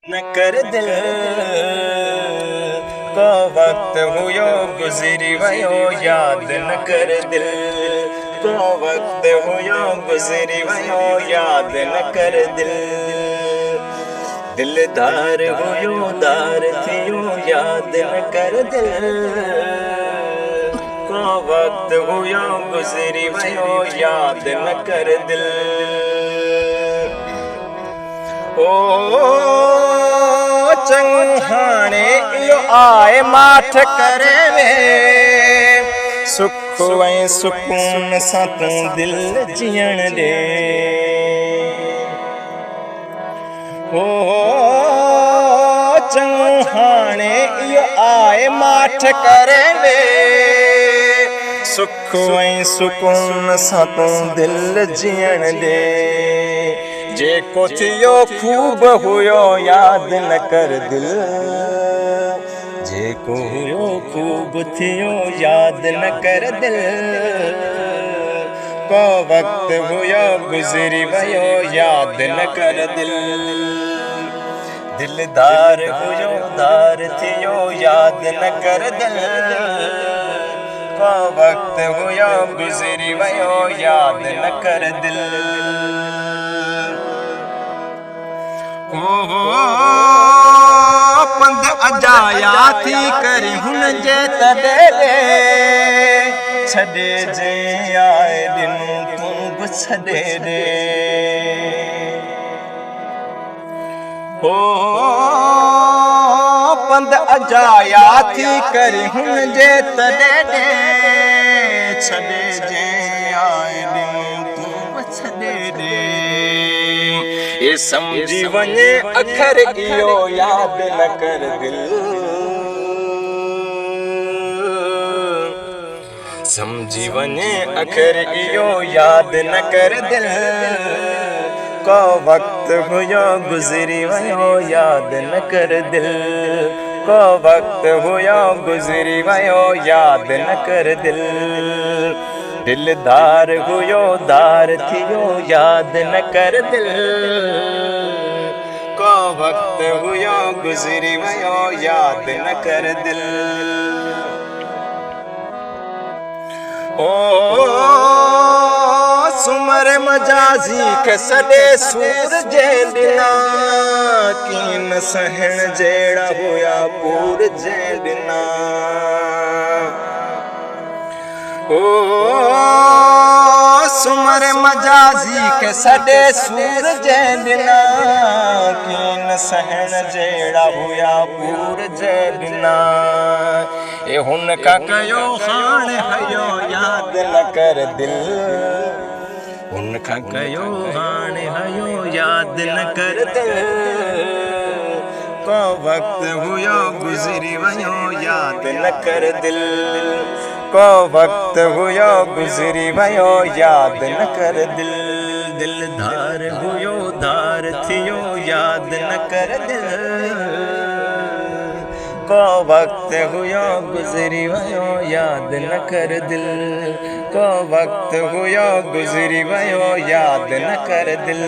न कर दिल को वक्त हुयो गुज़री वयो याद न कर दिल को वक्त हुयो गुज़री वयो याद न कर दिल दिलदार हुयो दार थियो याद न कर दिल को वक्त हुयो गुज़री वयो याद न कर दिल ओ चंहाने इयो आए माठ करे वे सुख ऐं सुकून सां तूं दिल जियण दे ओ चंहाने इयो आए माठ करे वे सुख ऐं सुकून सां तूं दिल जियण दे जेको थियो खूब हुयो याद न कर दिल जेको हुयो खूब थियो याद न कर दिल को वक्त हुयो गुज़री वयो याद न कर दिल दिलदार हुयो दार थियो याद न कर दिल को वक्त हुयो गुज़री वयो याद न कर दिल पंध अजाया थी करी हुन जे तॾे छॾे जे आए दिन तूं बि छॾे ॾे पंध अजाया थी करी हुन जे तॾे छॾे जे आए दिन तूं बि छॾे ॾे ये समझी वने अखर इयो याद न कर दिल समझी वने अखर इयो याद न कर दिल को वक्त हुयो गुज़री वयो याद न कर दिल को वक्त हुयो गुज़री वयो याद न कर दिल दिलदार हुयो दार थियो याद न कर दिल को वक्त हुयो गुज़री वयो याद न कर दिल ओ सुमर मजाजी के सॾे सूर जे ॾिना कीन सहण जहिड़ा हुया पूर जे ॾिना ओ सुमर मजाजी के सॾे सूर जे ॾिना कीन सहण जहिड़ा हुया पूर जे ॾिना ए हुन खां कयो हाणे हयो याद न कर दिल हुन खां कयो हाणे हयो याद न कर दिल को वक्त हुयो गुज़री वयो याद न कर दिल को वक्त हुयो गुज़री वयो याद न कर दिल दिलदार हुयो दार थियो याद न कर दिल को वक्त हुयो गुज़री वयो याद न कर दिल को वक्त हुयो गुज़री वयो याद न कर दिल